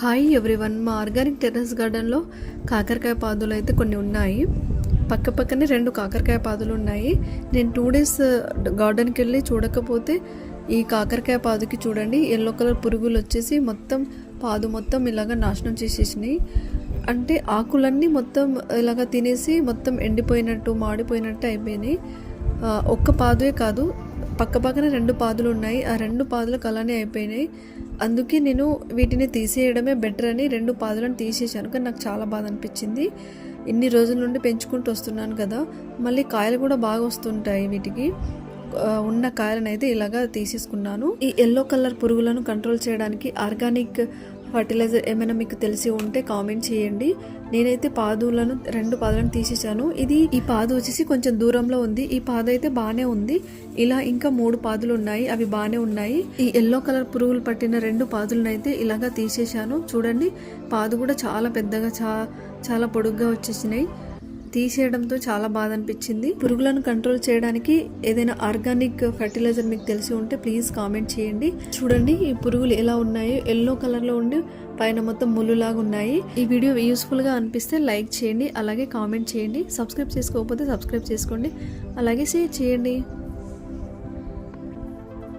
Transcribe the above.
Hi everyone, మా organic terrace గార్డెన్లో కాకరకాయ పాదులు అయితే కొన్ని ఉన్నాయి. పక్కనే 2 కాకరకాయ పాదులు ఉన్నాయి. నేను 2 డేస్ గార్డెన్కి వెళ్ళి చూడకపోతే ఈ కాకరకాయ పాదుకి చూడండి, ఎల్లో కలర్ పురుగులు వచ్చేసి పాదు మొత్తం ఇలాగ నాశనం చేసేసినాయి. అంటే ఆకులన్నీ మొత్తం ఇలాగ తినేసి మొత్తం ఎండిపోయినట్టు మాడిపోయినట్టు అయిపోయినాయి. ఒక్క పాదువే కాదు, పక్కనే 2 పాదులు ఉన్నాయి. ఆ 2 పాదులకు అలానే అయిపోయినాయి. అందుకే నేను వీటిని తీసేయడమే బెటర్ అని 2 పాదులను తీసేసాను. కానీ నాకు చాలా బాధ అనిపించింది. ఇన్ని రోజుల నుండి పెంచుకుంటూ వస్తున్నాను కదా, మళ్ళీ కాయలు కూడా బాగా వస్తుంటాయి. వీటికి ఉన్న కాయలను అయితే ఇలాగా తీసేసుకున్నాను. ఈ ఎల్లో కలర్ పురుగులను కంట్రోల్ చేయడానికి ఆర్గానిక్ ఫర్టిలైజర్ ఏమైనా మీకు తెలిసి ఉంటే కామెంట్ చేయండి. నేనైతే 2 పాదులను తీసేసాను. ఈ పాదు వచ్చేసి కొంచెం దూరంలో ఉంది. ఈ పాదు అయితే బాగానే ఉంది. ఇలా ఇంకా 3 పాదులు ఉన్నాయి, అవి బాగానే ఉన్నాయి. ఈ ఎల్లో కలర్ పురుగులు పట్టిన 2 పాదులను అయితే ఇలాగా తీసేసాను. చూడండి, పాదు కూడా చాలా పెద్దగా చాలా పొడుగ్గా వచ్చేసినాయి. తీసేయడంతో చాలా బాధ అనిపించింది. పురుగులను కంట్రోల్ చేయడానికి ఏదైనా ఆర్గానిక్ ఫర్టిలైజర్ మీకు తెలిసి ఉంటే ప్లీజ్ కామెంట్ చేయండి. చూడండి, ఈ పురుగులు ఎలా ఉన్నాయో, ఎల్లో కలర్లో ఉండి పైన మొత్తం ముళ్ళులాగా ఉన్నాయి. ఈ వీడియో యూస్ఫుల్గా అనిపిస్తే లైక్ చేయండి, అలాగే కామెంట్ చేయండి. సబ్స్క్రైబ్ చేసుకోకపోతే సబ్స్క్రైబ్ చేసుకోండి, అలాగే షేర్ చేయండి.